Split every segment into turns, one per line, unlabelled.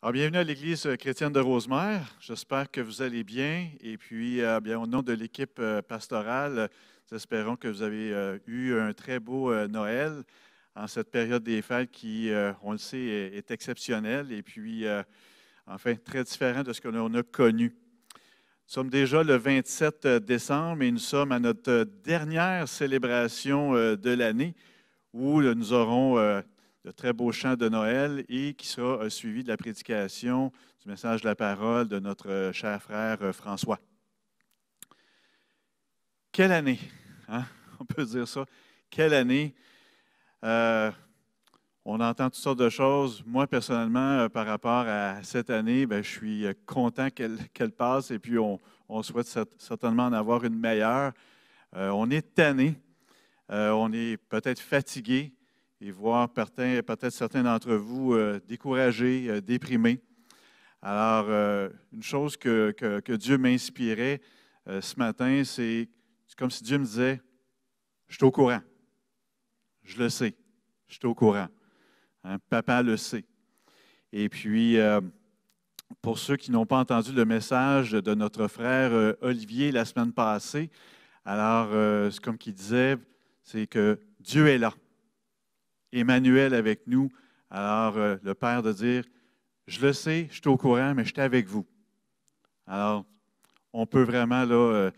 Alors, bienvenue à l'Église chrétienne de Rosemère. J'espère que vous allez bien. Et puis, bien, au nom de l'équipe pastorale, nous espérons que vous avez eu un très beau Noël en cette période des fêtes qui, on le sait, est exceptionnelle et puis, enfin, très différent de ce que l'on a connu. Nous sommes déjà le 27 décembre et nous sommes à notre dernière célébration de l'année où nous aurons de très beaux chants de Noël et qui sera suivi de la prédication du message de la parole de notre cher frère François. Quelle année, hein? On peut dire ça. Quelle année. On entend toutes sortes de choses. Moi, personnellement, par rapport à cette année, bien, je suis content qu'elle passe et puis on souhaite certainement en avoir une meilleure. On est tanné, on est peut-être fatigué et voir peut-être certains d'entre vous découragés, déprimés. Alors, une chose que Dieu m'inspirait ce matin, c'est comme si Dieu me disait, je suis au courant, je le sais, je suis au courant. Hein, papa le sait. Et puis, pour ceux qui n'ont pas entendu le message de notre frère Olivier la semaine passée, alors, c'est comme qu'il disait, c'est que Dieu est là. Emmanuel avec nous. Alors, le Père de dire, je le sais, je suis au courant, mais je suis avec vous. Alors, on peut vraiment, là,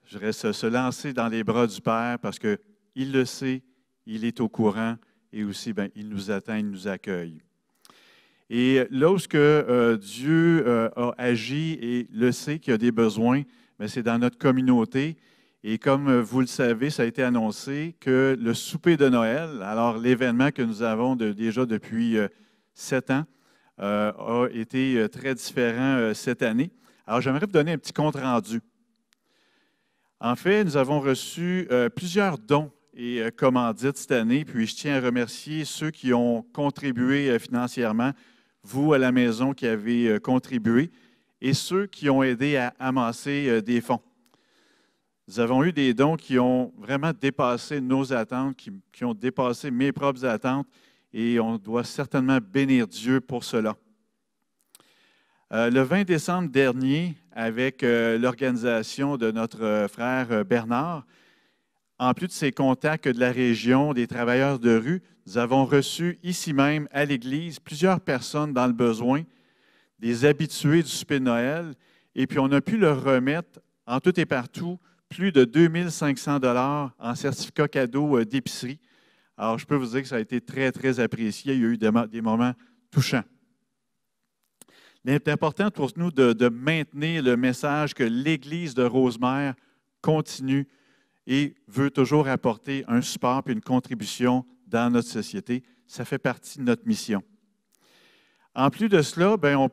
je dirais, se lancer dans les bras du Père parce qu'il le sait, il est au courant et aussi, bien, il nous attend, il nous accueille. Et là où Dieu a agi et le sait qu'il y a des besoins, bien, c'est dans notre communauté. Et comme vous le savez, ça a été annoncé que le souper de Noël, alors l'événement que nous avons déjà depuis 7 ans, a été très différent cette année. Alors j'aimerais vous donner un petit compte-rendu. En fait, nous avons reçu plusieurs dons et commandites cette année, puis je tiens à remercier ceux qui ont contribué financièrement, vous à la maison qui avez contribué, et ceux qui ont aidé à amasser des fonds. Nous avons eu des dons qui ont vraiment dépassé nos attentes, qui ont dépassé mes propres attentes, et on doit certainement bénir Dieu pour cela. Le 20 décembre dernier, avec l'organisation de notre frère Bernard, en plus de ses contacts de la région, des travailleurs de rue, nous avons reçu ici même à l'Église plusieurs personnes dans le besoin, des habitués du souper de Noël, et puis on a pu leur remettre en tout et partout plus de 2 500 $ en certificats cadeaux d'épicerie. Alors, je peux vous dire que ça a été très, très apprécié. Il y a eu des moments touchants. Il est important pour nous de maintenir le message que l'Église de Rosemère continue et veut toujours apporter un support et une contribution dans notre société. Ça fait partie de notre mission. En plus de cela, bien, on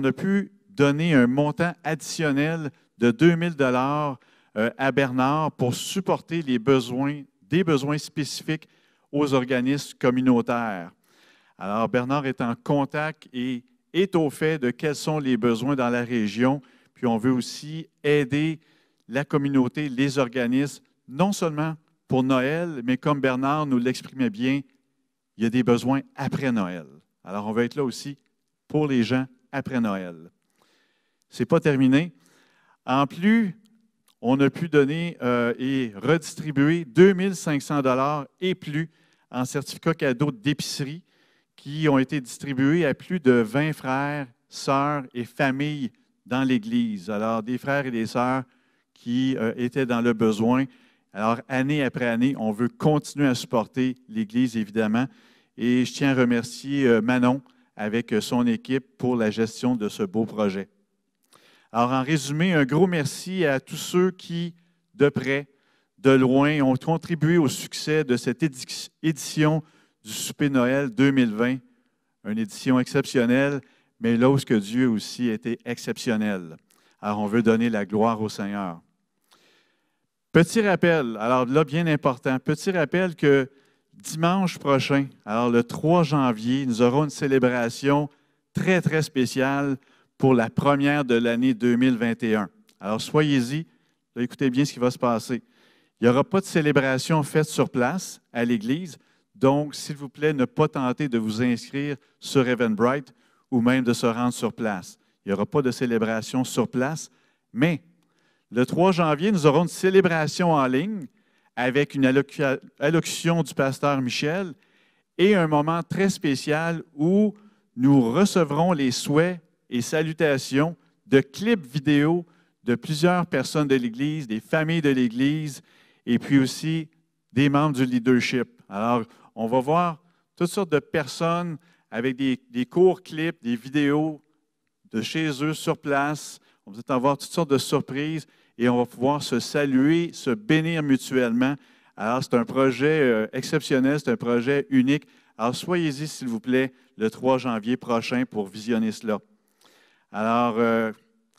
a pu donner un montant additionnel de 2 000 $ à Bernard pour supporter des besoins spécifiques aux organismes communautaires. Alors, Bernard est en contact et est au fait de quels sont les besoins dans la région. Puis, on veut aussi aider la communauté, les organismes, non seulement pour Noël, mais comme Bernard nous l'exprimait bien, il y a des besoins après Noël. Alors, on va être là aussi pour les gens après Noël. Ce n'est pas terminé. En plus, on a pu donner et redistribuer 2 500 $ et plus en certificats cadeaux d'épicerie qui ont été distribués à plus de 20 frères, sœurs et familles dans l'Église. Alors, des frères et des sœurs qui étaient dans le besoin. Alors, année après année, on veut continuer à supporter l'Église, évidemment. Et je tiens à remercier Manon avec son équipe pour la gestion de ce beau projet. Alors, en résumé, un gros merci à tous ceux qui, de près, de loin, ont contribué au succès de cette édition du Souper Noël 2020. Une édition exceptionnelle, mais là où Dieu aussi a été exceptionnel. Alors, on veut donner la gloire au Seigneur. Petit rappel, alors là, bien important, petit rappel que dimanche prochain, alors le 3 janvier, nous aurons une célébration très, très spéciale pour la première de l'année 2021. Alors, soyez-y, écoutez bien ce qui va se passer. Il n'y aura pas de célébration faite sur place à l'Église, donc, s'il vous plaît, ne pas tenter de vous inscrire sur Eventbrite ou même de se rendre sur place. Il n'y aura pas de célébration sur place, mais le 3 janvier, nous aurons une célébration en ligne avec une allocution du pasteur Michel et un moment très spécial où nous recevrons les souhaits et salutations de clips vidéo de plusieurs personnes de l'Église, des familles de l'Église et puis aussi des membres du leadership. Alors, on va voir toutes sortes de personnes avec des courts clips, des vidéos de chez eux sur place. On va peut-être avoir toutes sortes de surprises et on va pouvoir se saluer, se bénir mutuellement. Alors, c'est un projet exceptionnel, c'est un projet unique. Alors, soyez-y, s'il vous plaît, le 3 janvier prochain pour visionner cela. Alors,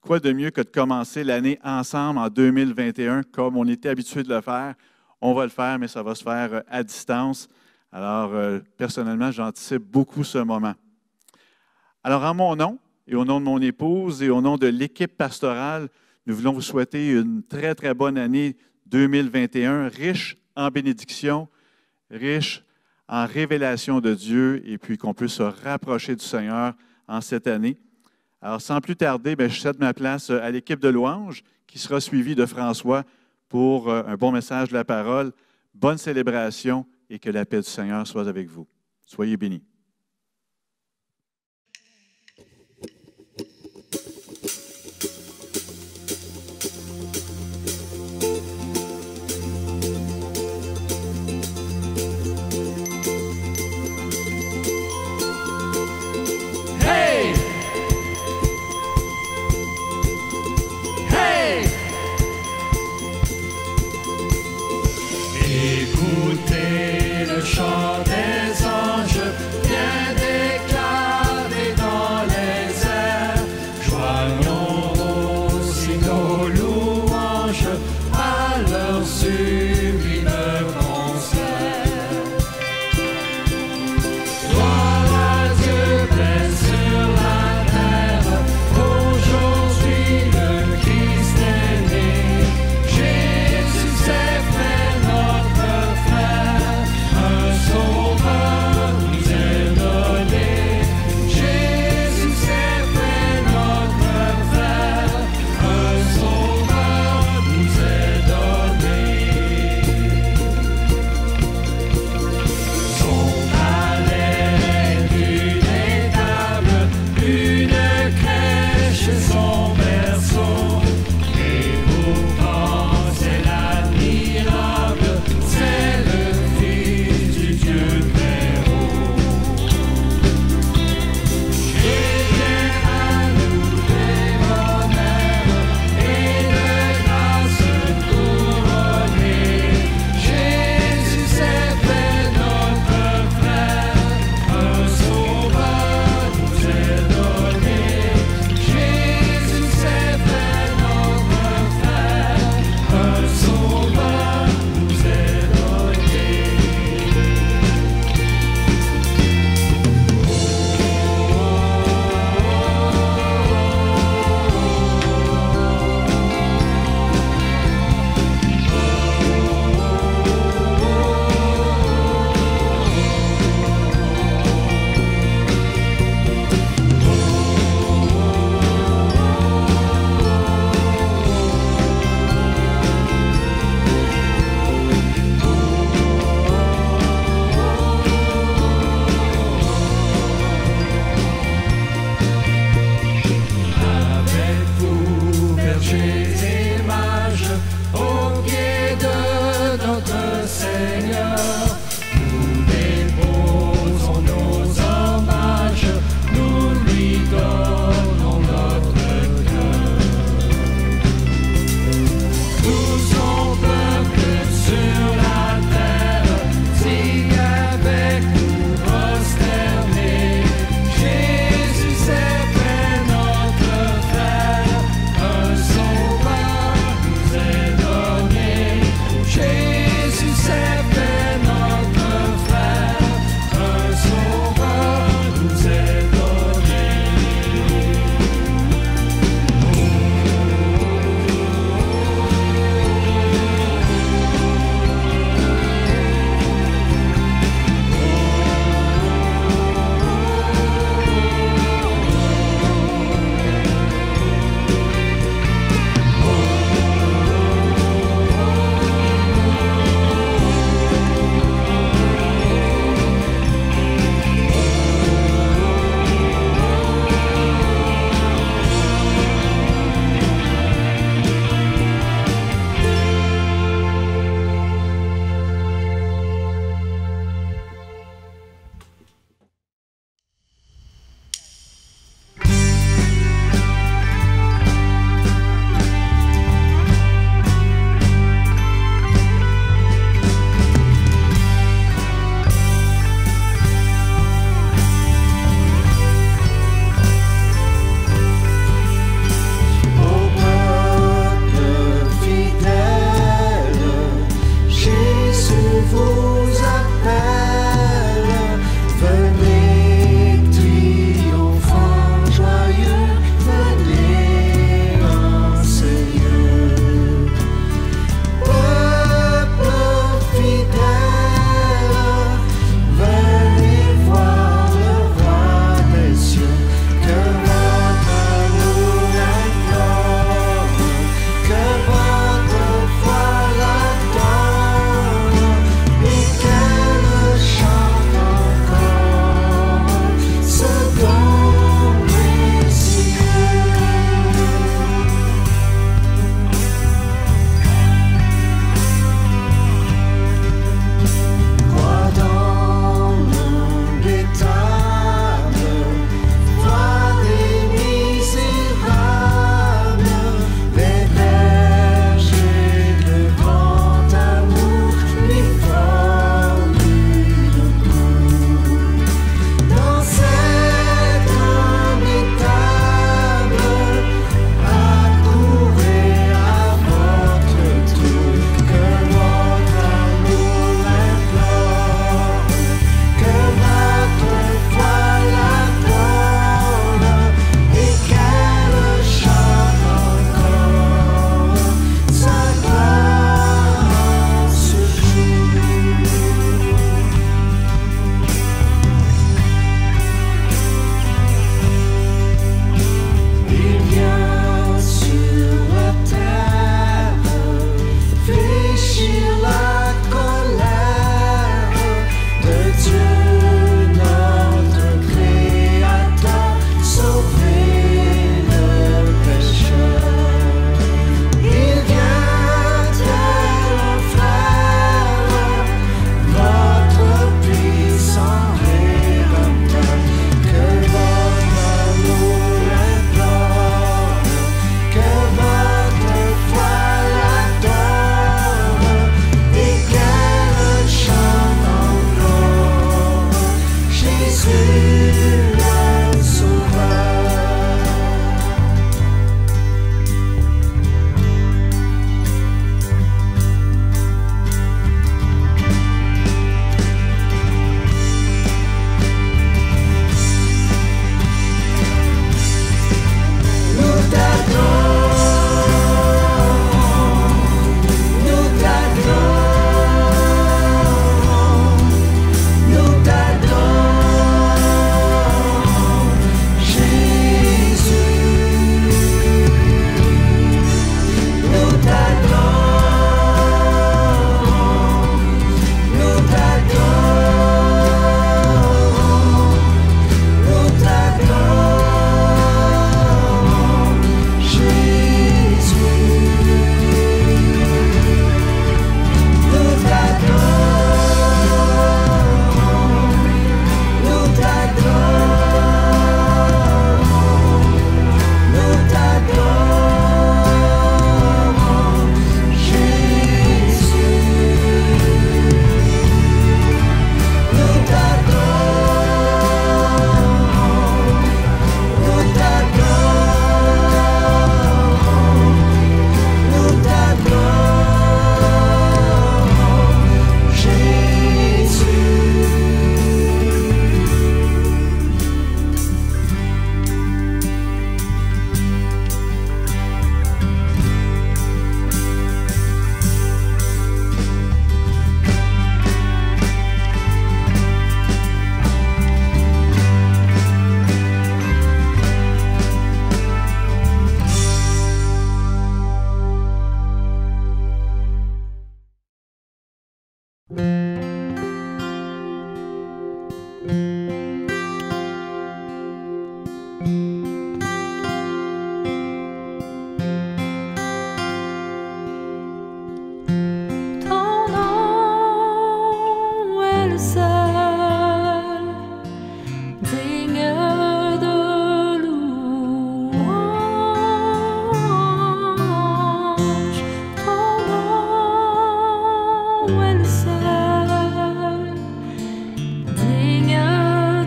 quoi de mieux que de commencer l'année ensemble en 2021 comme on était habitué de le faire? On va le faire, mais ça va se faire à distance. Alors, personnellement, j'anticipe beaucoup ce moment. Alors, en mon nom et au nom de mon épouse et au nom de l'équipe pastorale, nous voulons vous souhaiter une très, très bonne année 2021, riche en bénédictions, riche en révélation de Dieu et puis qu'on puisse se rapprocher du Seigneur en cette année. Alors, sans plus tarder, je cède ma place à l'équipe de louange qui sera suivie de François pour un bon message de la parole. Bonne célébration et que la paix du Seigneur soit avec vous. Soyez bénis.
Chant des anges. Digne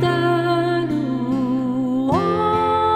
de louange.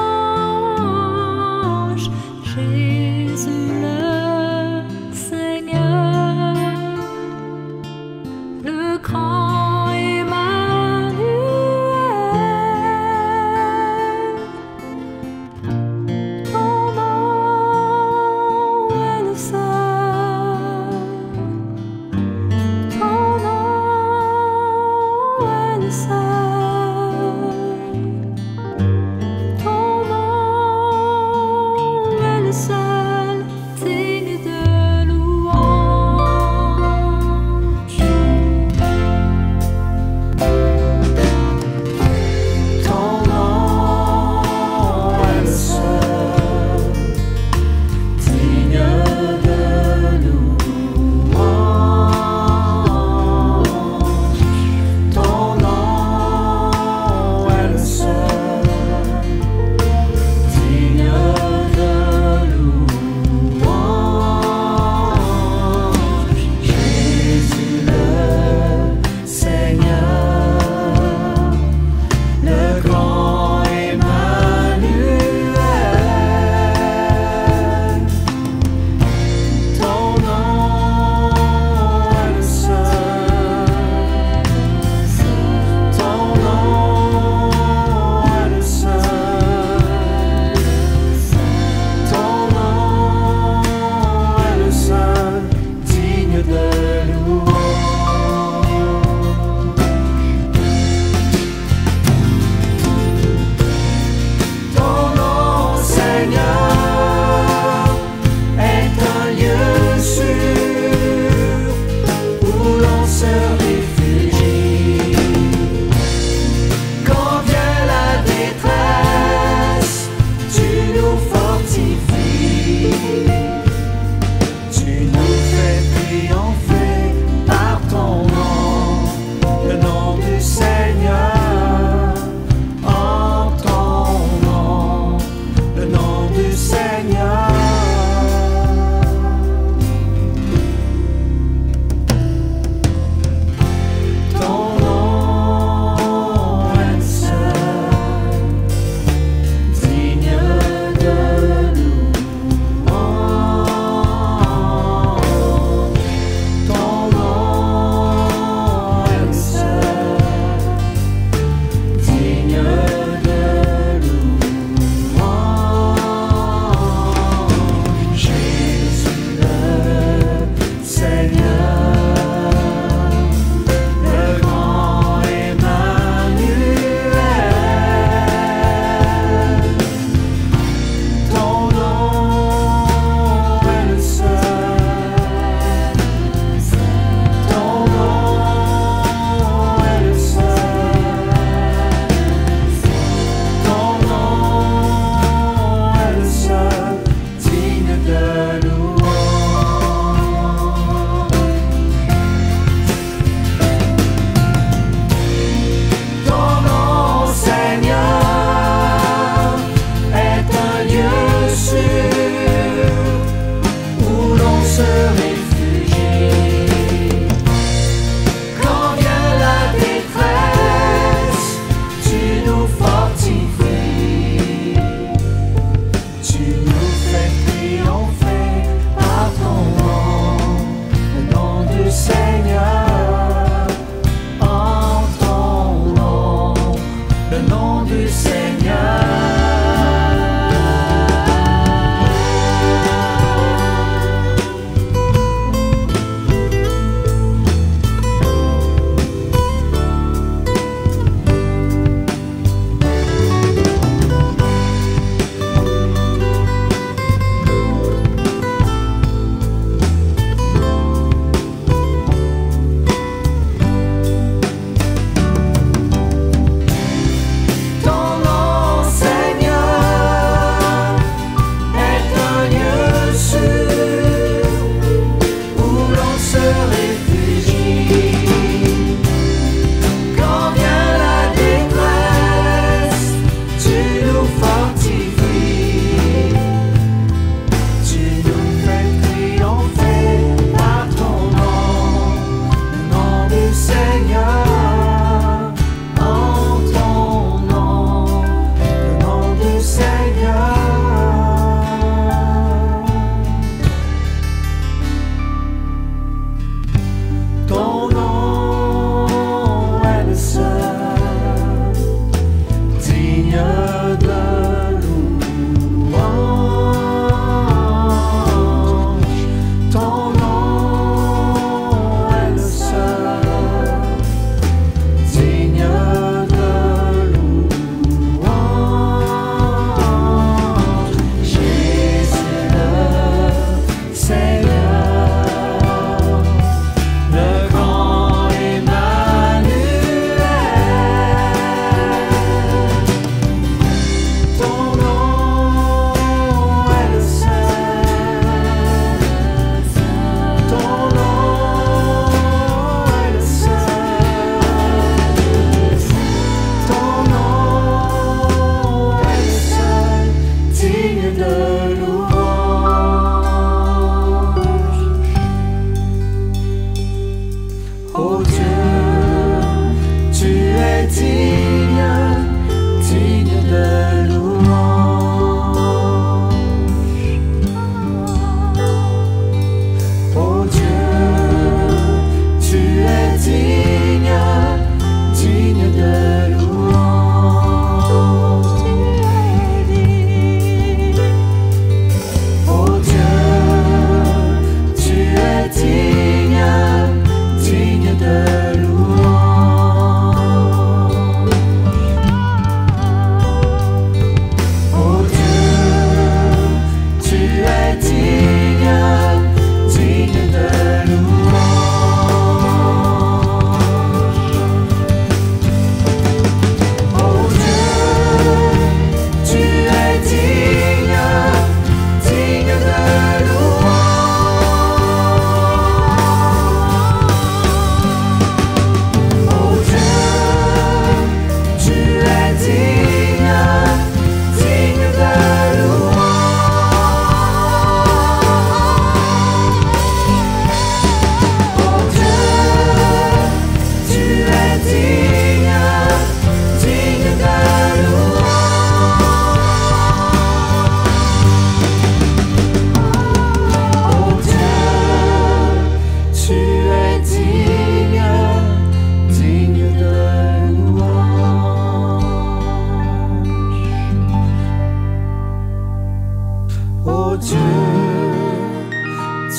Ô Dieu,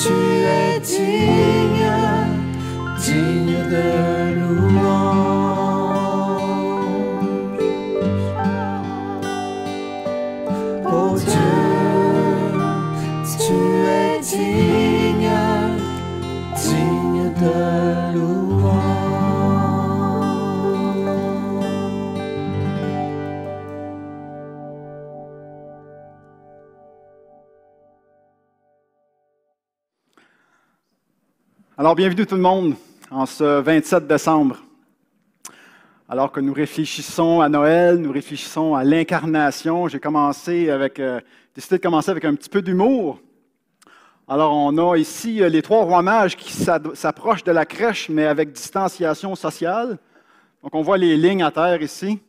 tu es digne, digne de louange. Ô Dieu, tu es digne, digne de louange.
Alors, bienvenue tout le monde en ce 27 décembre. Alors que nous réfléchissons à Noël, nous réfléchissons à l'incarnation, j'ai décidé de commencer avec un petit peu d'humour. Alors, on a ici les trois rois mages qui s'approchent de la crèche, mais avec distanciation sociale. Donc, on voit les lignes à terre ici.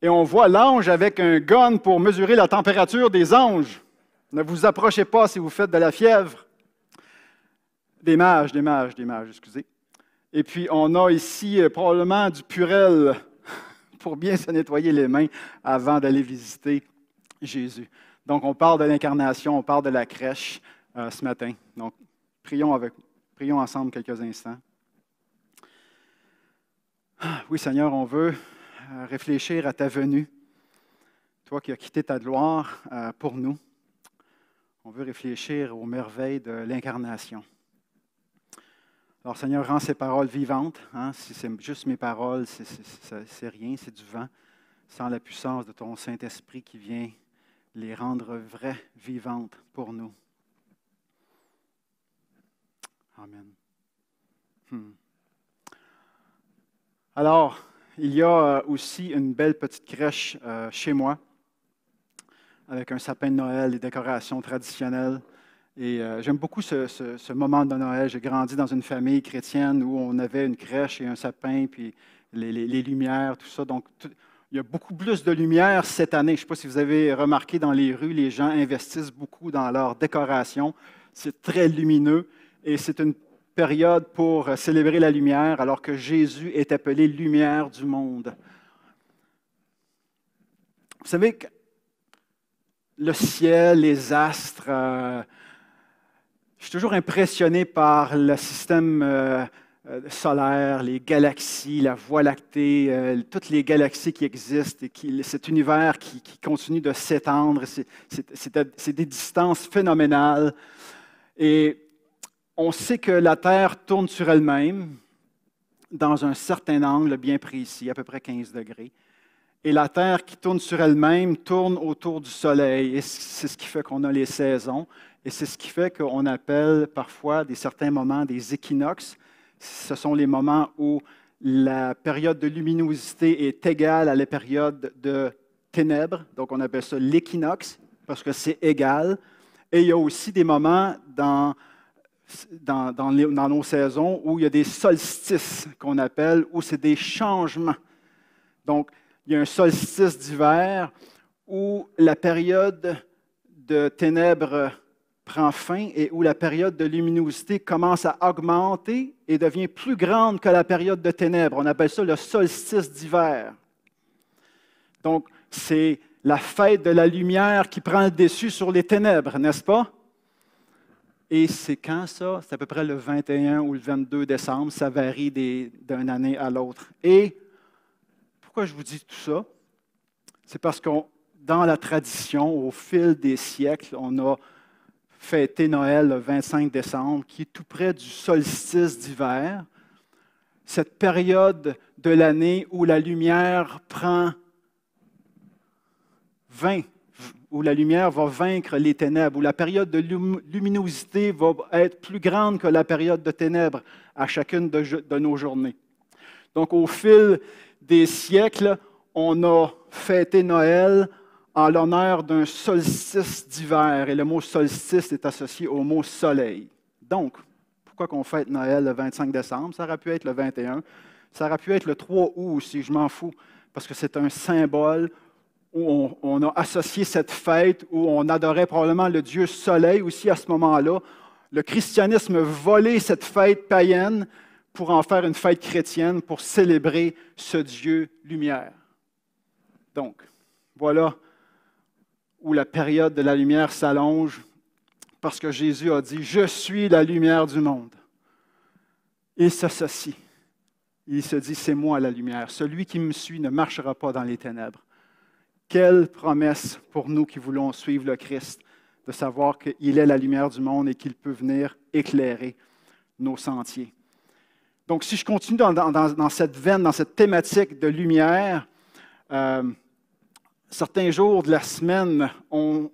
Et on voit l'ange avec un gun pour mesurer la température des anges. Ne vous approchez pas si vous faites de la fièvre. Des mages, excusez. Et puis, on a ici probablement du Purel pour bien se nettoyer les mains avant d'aller visiter Jésus. Donc, on parle de l'incarnation, on parle de la crèche ce matin. Donc, prions ensemble quelques instants. Oui, Seigneur, on veut réfléchir à ta venue, toi qui as quitté ta gloire pour nous. On veut réfléchir aux merveilles de l'incarnation. Alors, Seigneur, rends ces paroles vivantes. Si c'est juste mes paroles, c'est rien, c'est du vent. Sans la puissance de ton Saint-Esprit qui vient les rendre vraies, vivantes pour nous. Amen. Alors, il y a aussi une belle petite crèche chez moi, avec un sapin de Noël, des décorations traditionnelles. Et j'aime beaucoup ce moment de Noël. J'ai grandi dans une famille chrétienne où on avait une crèche et un sapin, puis les lumières, tout ça. Donc, il y a beaucoup plus de lumière cette année. Je ne sais pas si vous avez remarqué dans les rues, les gens investissent beaucoup dans leur décoration. C'est très lumineux et c'est une période pour célébrer la lumière, alors que Jésus est appelé lumière du monde. Vous savez que le ciel, les astres, je suis toujours impressionné par le système solaire, les galaxies, la Voie lactée, toutes les galaxies qui existent et cet univers qui continue de s'étendre. C'est des distances phénoménales. Et on sait que la Terre tourne sur elle-même dans un certain angle bien précis, à peu près 15 degrés. Et la Terre qui tourne sur elle-même tourne autour du Soleil. Et c'est ce qui fait qu'on a les saisons. Et c'est ce qui fait qu'on appelle parfois certains moments des équinoxes. Ce sont les moments où la période de luminosité est égale à la période de ténèbres. Donc, on appelle ça l'équinoxe parce que c'est égal. Et il y a aussi des moments dans nos saisons où il y a des solstices qu'on appelle, où c'est des changements. Donc, il y a un solstice d'hiver où la période de ténèbres prend fin et où la période de luminosité commence à augmenter et devient plus grande que la période de ténèbres. On appelle ça le solstice d'hiver. Donc, c'est la fête de la lumière qui prend le dessus sur les ténèbres, n'est-ce pas? Et c'est quand ça? C'est à peu près le 21 ou le 22 décembre. Ça varie d'une année à l'autre. Et pourquoi je vous dis tout ça? C'est parce que dans la tradition, au fil des siècles, on a fêté Noël le 25 décembre, qui est tout près du solstice d'hiver, cette période de l'année où la lumière où la lumière va vaincre les ténèbres, où la période de luminosité va être plus grande que la période de ténèbres à chacune de nos journées. Donc, au fil des siècles, on a fêté Noël en l'honneur d'un solstice d'hiver. Et le mot solstice est associé au mot soleil. Donc, pourquoi qu'on fête Noël le 25 décembre? Ça aurait pu être le 21. Ça aurait pu être le 3 août aussi, je m'en fous, parce que c'est un symbole où on a associé cette fête, où on adorait probablement le Dieu soleil aussi à ce moment-là. Le christianisme a volé cette fête païenne pour en faire une fête chrétienne, pour célébrer ce Dieu lumière. Donc, voilà où la période de la lumière s'allonge parce que Jésus a dit « Je suis la lumière du monde ». Il s'associe. Il se dit « C'est moi la lumière. Celui qui me suit ne marchera pas dans les ténèbres ». Quelle promesse pour nous qui voulons suivre le Christ, de savoir qu'il est la lumière du monde et qu'il peut venir éclairer nos sentiers. Donc, si je continue dans cette veine, dans cette thématique de lumière, certains jours de la semaine ont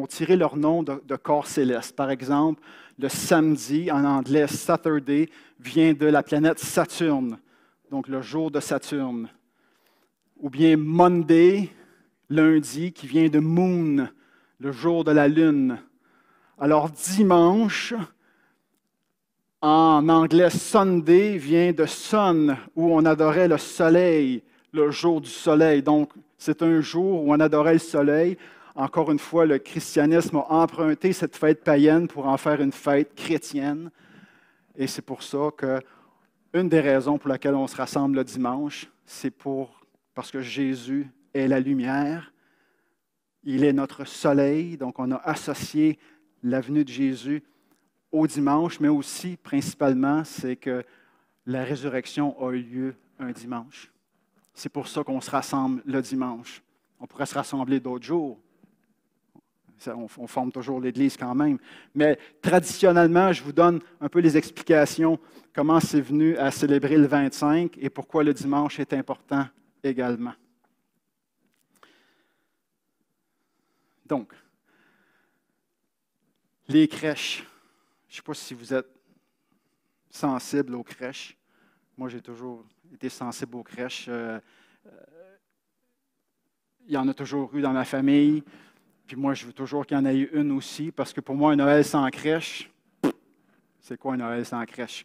tiré leur nom de corps céleste. Par exemple, le samedi, en anglais, Saturday, vient de la planète Saturne, donc le jour de Saturne. Ou bien Monday, lundi, qui vient de Moon, le jour de la lune. Alors dimanche, en anglais Sunday, vient de Sun, où on adorait le soleil, le jour du soleil. Donc c'est un jour où on adorait le soleil. Encore une fois, le christianisme a emprunté cette fête païenne pour en faire une fête chrétienne. Et c'est pour ça que une des raisons pour laquelle on se rassemble le dimanche, c'est parce que Jésus est la lumière. Il est notre soleil. Donc, on a associé la venue de Jésus au dimanche, mais aussi, principalement, c'est que la résurrection a eu lieu un dimanche. C'est pour ça qu'on se rassemble le dimanche. On pourrait se rassembler d'autres jours. On forme toujours l'Église quand même. Mais traditionnellement, je vous donne un peu les explications, comment c'est venu à célébrer le 25 et pourquoi le dimanche est important également. Donc, les crèches. Je ne sais pas si vous êtes sensible aux crèches. Moi, j'ai toujours été sensible aux crèches. Il y en a toujours eu dans ma famille. Puis moi, je veux toujours qu'il y en ait eu une aussi, parce que pour moi, un Noël sans crèche, c'est quoi un Noël sans crèche?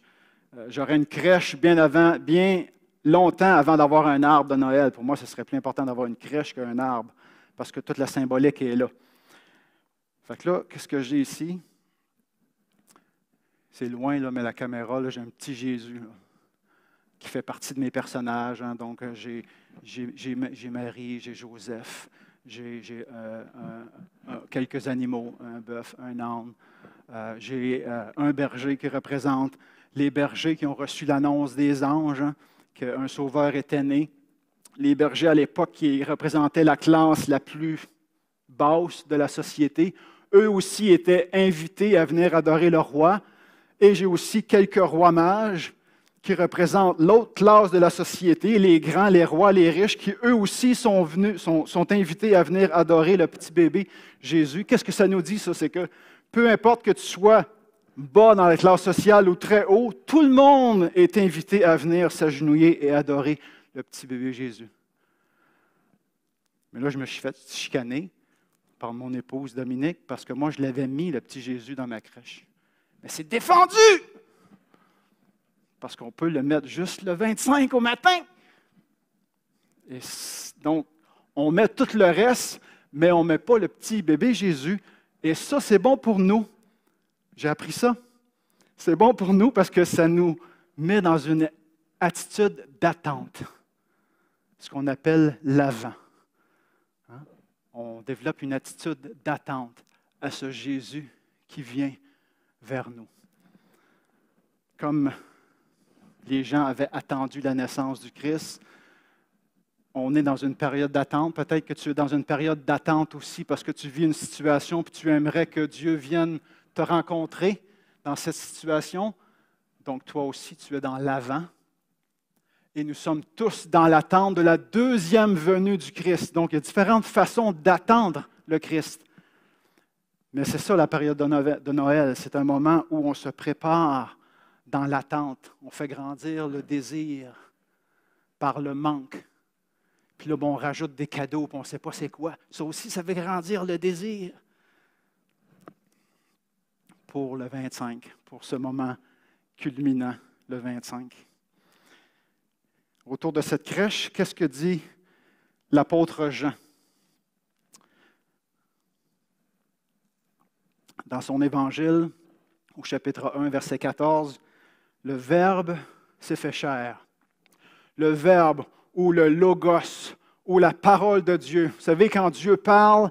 J'aurais une crèche bien longtemps avant d'avoir un arbre de Noël. Pour moi, ce serait plus important d'avoir une crèche qu'un arbre, parce que toute la symbolique est là. Fait que là, qu'est-ce que j'ai ici? C'est loin, là, mais la caméra, là, j'ai un petit Jésus là, qui fait partie de mes personnages. Hein. Donc, j'ai Marie, j'ai Joseph, j'ai quelques animaux, un bœuf, un âne. J'ai un berger qui représente les bergers qui ont reçu l'annonce des anges, hein, qu'un sauveur était né. Les bergers, à l'époque, qui représentaient la classe la plus basse de la société, eux aussi étaient invités à venir adorer le roi. Et j'ai aussi quelques rois mages qui représentent l'autre classe de la société, les grands, les rois, les riches, qui eux aussi sont invités à venir adorer le petit bébé Jésus. Qu'est-ce que ça nous dit, ça? C'est que peu importe que tu sois bas dans la classe sociale ou très haut, tout le monde est invité à venir s'agenouiller et adorer le petit bébé Jésus. Mais là, je me suis fait chicaner par mon épouse Dominique parce que moi, je l'avais mis, le petit Jésus, dans ma crèche. Mais c'est défendu! Parce qu'on peut le mettre juste le 25 au matin. Et donc, on met tout le reste, mais on ne met pas le petit bébé Jésus. Et ça, c'est bon pour nous. J'ai appris ça. C'est bon pour nous parce que ça nous met dans une attitude d'attente. Ce qu'on appelle l'avant. Hein? On développe une attitude d'attente à ce Jésus qui vient vers nous. Comme les gens avaient attendu la naissance du Christ, on est dans une période d'attente. Peut-être que tu es dans une période d'attente aussi parce que tu vis une situation et tu aimerais que Dieu vienne te rencontrer dans cette situation. Donc toi aussi, tu es dans l'avant. Et nous sommes tous dans l'attente de la deuxième venue du Christ. Donc il y a différentes façons d'attendre le Christ. Mais c'est ça la période de Noël. C'est un moment où on se prépare dans l'attente. On fait grandir le désir par le manque. Puis là, on rajoute des cadeaux, puis on ne sait pas c'est quoi. Ça aussi, ça fait grandir le désir. Pour le 25, pour ce moment culminant, le 25. Autour de cette crèche, qu'est-ce que dit l'apôtre Jean? Dans son évangile, au chapitre 1, verset 14, le Verbe s'est fait chair. Le Verbe ou le Logos ou la parole de Dieu. Vous savez, quand Dieu parle,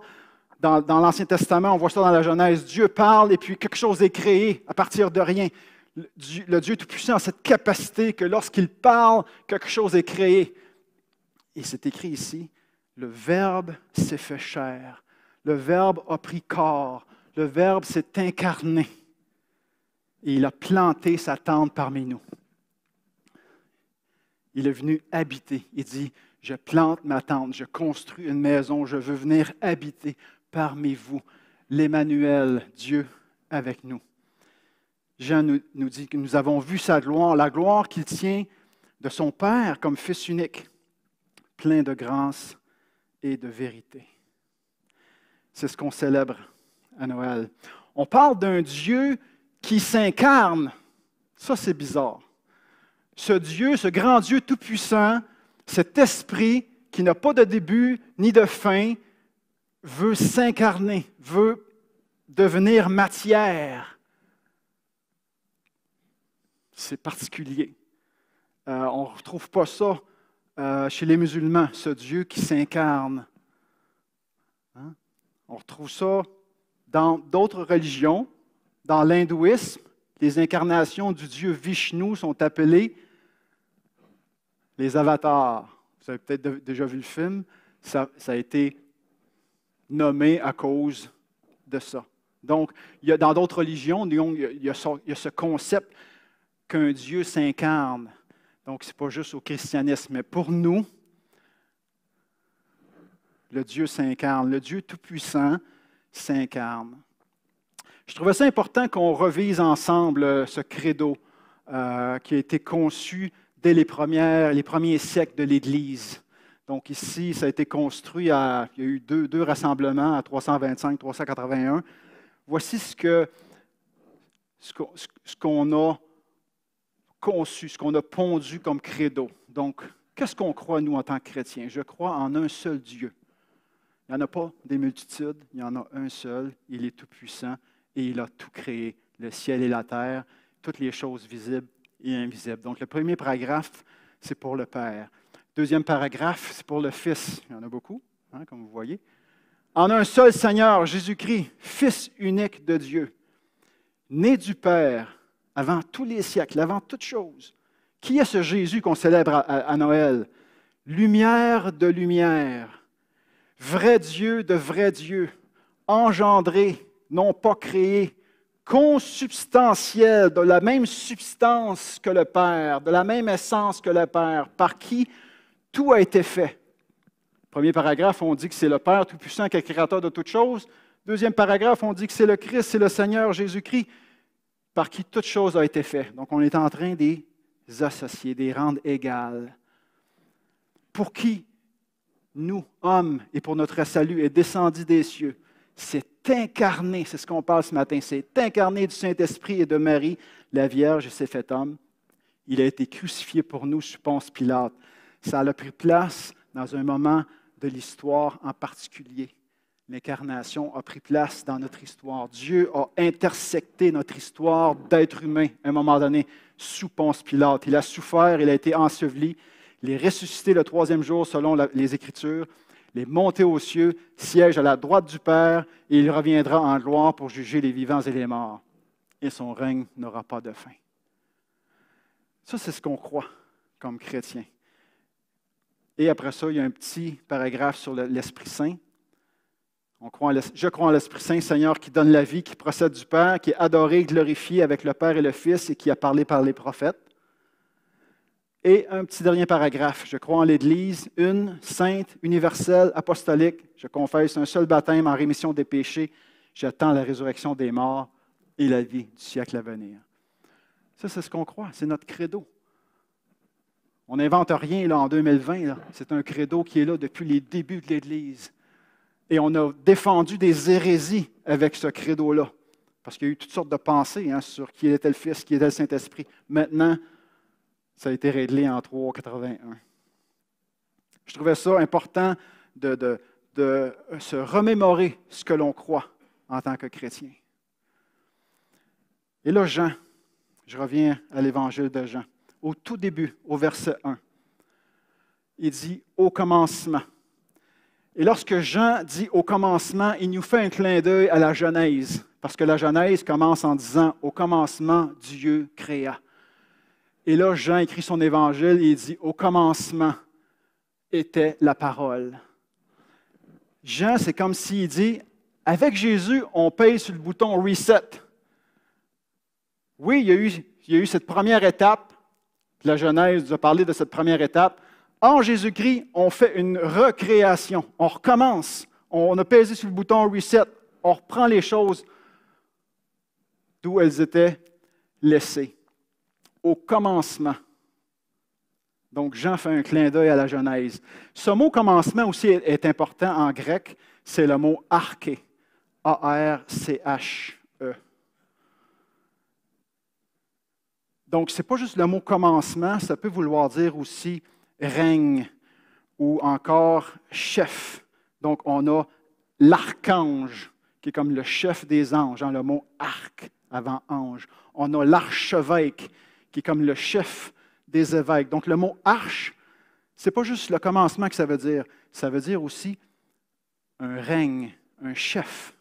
Dans l'Ancien Testament, on voit ça dans la Genèse. Dieu parle et puis quelque chose est créé à partir de rien. Le Dieu Tout-Puissant a cette capacité que lorsqu'il parle, quelque chose est créé. Et c'est écrit ici, le Verbe s'est fait chair. Le Verbe a pris corps. Le Verbe s'est incarné. Et il a planté sa tente parmi nous. Il est venu habiter. Il dit, je plante ma tente, je construis une maison, je veux venir habiter parmi vous. L'Emmanuel, Dieu avec nous. Jean nous dit que nous avons vu sa gloire, la gloire qu'il tient de son Père comme Fils unique, plein de grâce et de vérité. C'est ce qu'on célèbre à Noël. On parle d'un Dieu qui s'incarne. Ça, c'est bizarre. Ce Dieu, ce grand Dieu tout-puissant, cet esprit qui n'a pas de début ni de fin, veut s'incarner, veut devenir matière. C'est particulier. On ne retrouve pas ça chez les musulmans, ce Dieu qui s'incarne. Hein? On retrouve ça dans d'autres religions. Dans l'hindouisme, les incarnations du Dieu Vishnu sont appelées les avatars. Vous avez peut-être déjà vu le film. Ça a été nommé à cause de ça. Donc, dans d'autres religions, il y a ce concept qu'un Dieu s'incarne. Donc, ce n'est pas juste au christianisme, mais pour nous, le Dieu s'incarne. Le Dieu Tout-Puissant s'incarne. Je trouvais ça important qu'on revise ensemble ce credo qui a été conçu dès les premiers siècles de l'Église. Donc ici, ça a été construit, il y a eu deux rassemblements à 325, 381. Voici ce qu'on a conçu, ce qu'on a pondu comme credo. Donc, qu'est-ce qu'on croit, nous, en tant que chrétiens? Je crois en un seul Dieu. Il n'y en a pas des multitudes, il y en a un seul, il est tout-puissant et il a tout créé, le ciel et la terre, toutes les choses visibles et invisibles. Donc, le premier paragraphe, c'est pour le Père. Deuxième paragraphe, c'est pour le Fils. Il y en a beaucoup, hein, comme vous voyez. En un seul Seigneur, Jésus-Christ, Fils unique de Dieu, né du Père, avant tous les siècles, avant toutes choses. Qui est ce Jésus qu'on célèbre à Noël? Lumière de lumière, vrai Dieu de vrai Dieu, engendré, non pas créé, consubstantiel, de la même substance que le Père, de la même essence que le Père, par qui tout a été fait. Premier paragraphe, on dit que c'est le Père Tout-Puissant qui est créateur de toutes choses. Deuxième paragraphe, on dit que c'est le Christ, c'est le Seigneur Jésus-Christ, par qui toute chose a été faite. Donc, on est en train de les associer, de les rendre égales. Pour qui nous, hommes, et pour notre salut, est descendu des cieux, c'est incarné, c'est ce qu'on parle ce matin, c'est incarné du Saint-Esprit et de Marie, la Vierge, et s'est fait homme. Il a été crucifié pour nous sous Ponce Pilate. Ça a pris place dans un moment de l'histoire en particulier. L'incarnation a pris place dans notre histoire. Dieu a intersecté notre histoire d'être humain à un moment donné sous Ponce Pilate. Il a souffert, il a été enseveli, il est ressuscité le troisième jour selon les Écritures. Il est monté aux cieux, siège à la droite du Père, et il reviendra en gloire pour juger les vivants et les morts. Et son règne n'aura pas de fin. Ça, c'est ce qu'on croit comme chrétien. Et après ça, il y a un petit paragraphe sur l'Esprit Saint. Je crois en l'Esprit Saint, Seigneur, qui donne la vie, qui procède du Père, qui est adoré et glorifié avec le Père et le Fils et qui a parlé par les prophètes. Et un petit dernier paragraphe. Je crois en l'Église, une, sainte, universelle, apostolique. Je confesse un seul baptême en rémission des péchés. J'attends la résurrection des morts et la vie du siècle à venir. Ça, c'est ce qu'on croit. C'est notre credo. On n'invente rien là, en 2020. Là. C'est un credo qui est là depuis les débuts de l'Église. Et on a défendu des hérésies avec ce credo-là. Parce qu'il y a eu toutes sortes de pensées sur qui était le Fils, qui était le Saint-Esprit. Maintenant, ça a été réglé en 381. Je trouvais ça important de se remémorer ce que l'on croit en tant que chrétien. Et là, Jean, je reviens à l'évangile de Jean. Au tout début, au verset 1, il dit « au commencement ». Et lorsque Jean dit au commencement, il nous fait un clin d'œil à la Genèse, parce que la Genèse commence en disant au commencement, Dieu créa. Et là, Jean écrit son évangile et il dit au commencement était la parole. Jean, c'est comme s'il dit avec Jésus, on pèse sur le bouton reset. Oui, il y a eu cette première étape. La Genèse nous a parlé de cette première étape. En Jésus-Christ, on fait une recréation. On recommence. On a pesé sur le bouton reset. On reprend les choses d'où elles étaient laissées. Au commencement. Donc, Jean fait un clin d'œil à la Genèse. Ce mot commencement aussi est important en grec. C'est le mot arché. A-R-C-H-E. Donc, ce n'est pas juste le mot commencement, ça peut vouloir dire aussi règne ou encore chef. Donc, on a l'archange, qui est comme le chef des anges, le mot arc avant ange. On a l'archevêque, qui est comme le chef des évêques. Donc, le mot arche, ce n'est pas juste le commencement que ça veut dire aussi un règne, un chef.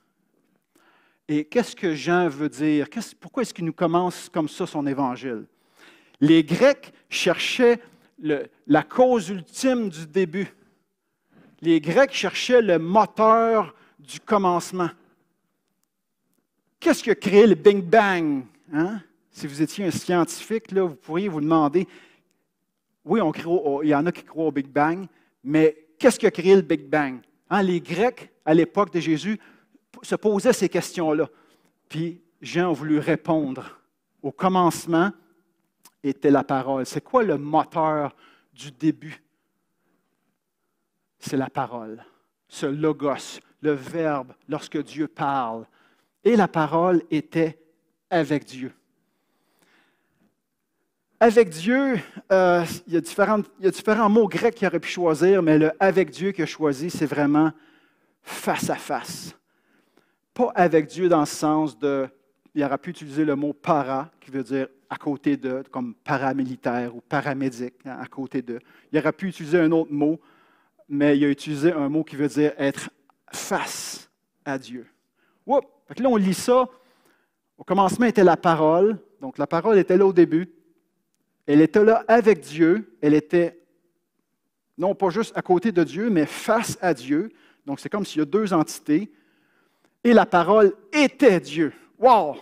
Et qu'est-ce que Jean veut dire? Pourquoi est-ce qu'il nous commence comme ça son évangile? Les Grecs cherchaient la cause ultime du début. Les Grecs cherchaient le moteur du commencement. Qu'est-ce qui a créé le Big Bang? Hein? Si vous étiez un scientifique, là, vous pourriez vous demander, oui, il y en a qui croient au Big Bang, mais qu'est-ce qui a créé le Big Bang? Hein, les Grecs, à l'époque de Jésus, se posaient ces questions-là. Puis Jean a voulu répondre. Au commencement était la parole. C'est quoi le moteur du début? C'est la parole, ce logos, le verbe, lorsque Dieu parle. Et la parole était avec Dieu. Avec Dieu, il y a différents mots grecs qu'il aurait pu choisir, mais le « avec Dieu » qu'il a choisi, c'est vraiment face à face. Pas avec Dieu dans le sens de, il aurait pu utiliser le mot para, qui veut dire à côté de, comme paramilitaire ou paramédic, à côté de. Il aurait pu utiliser un autre mot, mais il a utilisé un mot qui veut dire être face à Dieu. Oups! Fait que là, on lit ça. Au commencement était la parole. Donc, la parole était là au début. Elle était là avec Dieu. Elle était non pas juste à côté de Dieu, mais face à Dieu. Donc, c'est comme s'il y a deux entités. Et la parole était Dieu. Wow!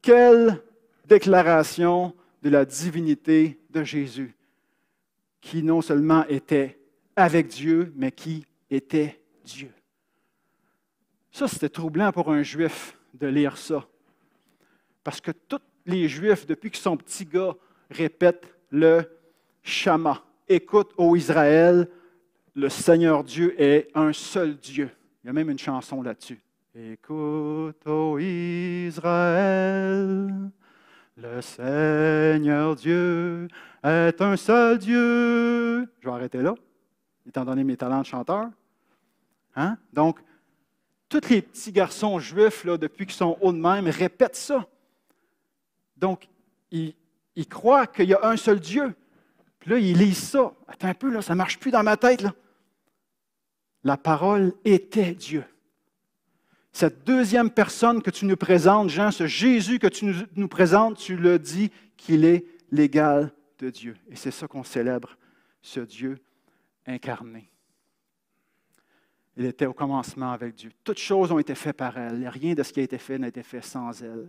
Quelle déclaration de la divinité de Jésus, qui non seulement était avec Dieu, mais qui était Dieu. Ça, c'était troublant pour un Juif de lire ça. Parce que tous les Juifs, depuis qu'ils sont petits gars, répètent le Shama. Écoute, ô Israël, le Seigneur Dieu est un seul Dieu. Il y a même une chanson là-dessus. Écoute, ô Israël, le Seigneur Dieu est un seul Dieu. Je vais arrêter là, étant donné mes talents de chanteur. Hein? Donc, tous les petits garçons juifs, là, depuis qu'ils sont hauts de même, répètent ça. Donc, ils croient qu'il y a un seul Dieu. Puis là, ils lisent ça. Attends un peu, là, ça ne marche plus dans ma tête. Là. La parole était Dieu. Cette deuxième personne que tu nous présentes, Jean, ce Jésus que tu nous présentes, tu le dis qu'il est l'égal de Dieu. Et c'est ça qu'on célèbre, ce Dieu incarné. Il était au commencement avec Dieu. Toutes choses ont été faites par elle. Rien de ce qui a été fait n'a été fait sans elle.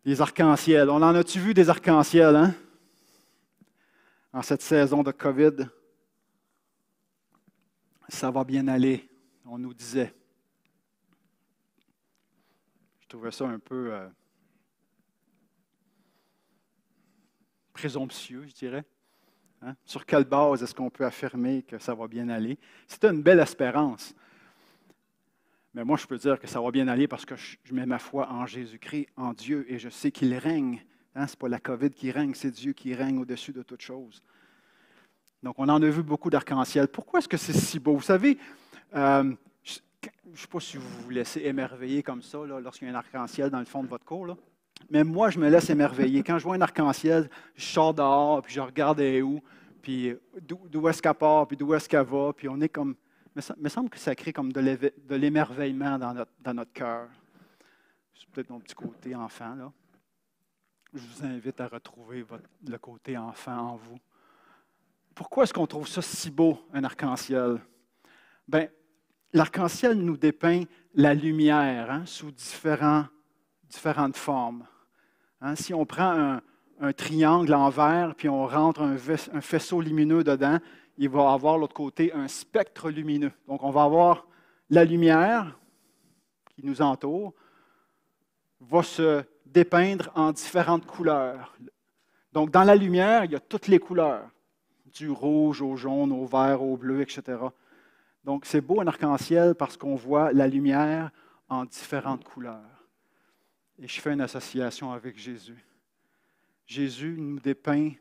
Les arcs-en-ciel. On en a-tu vu des arcs-en-ciel, hein? En cette saison de COVID? Ça va bien aller, on nous disait. Je trouvais ça un peu présomptueux, je dirais. Hein? Sur quelle base est-ce qu'on peut affirmer que ça va bien aller? C'était une belle espérance. Mais moi, je peux dire que ça va bien aller parce que je mets ma foi en Jésus-Christ, en Dieu, et je sais qu'il règne. Hein? Ce n'est pas la COVID qui règne, c'est Dieu qui règne au-dessus de toutes choses. Donc, on en a vu beaucoup d'arc-en-ciel. Pourquoi est-ce que c'est si beau? Vous savez, je ne sais pas si vous vous laissez émerveiller comme ça là, lorsqu'il y a un arc-en-ciel dans le fond de votre cour. Là. Mais moi, je me laisse émerveiller. Quand je vois un arc-en-ciel, je sors dehors, puis je regarde elle est où, puis d'où est-ce qu'elle part, puis d'où est-ce qu'elle va, puis on est comme... Il me semble que ça crée comme de l'émerveillement dans notre cœur. C'est peut-être mon petit côté enfant, là. Je vous invite à retrouver le côté enfant en vous. Pourquoi est-ce qu'on trouve ça si beau, un arc-en-ciel? Bien, l'arc-en-ciel nous dépeint la lumière sous différentes formes. Si on prend un triangle en verre, puis on rentre un faisceau lumineux dedans, il va avoir l'autre côté un spectre lumineux. Donc, on va avoir la lumière qui nous entoure, va se dépeindre en différentes couleurs. Donc, dans la lumière, il y a toutes les couleurs, du rouge au jaune, au vert, au bleu, etc. Donc, c'est beau un arc-en-ciel parce qu'on voit la lumière en différentes couleurs. Et je fais une association avec Jésus. Jésus nous dépeint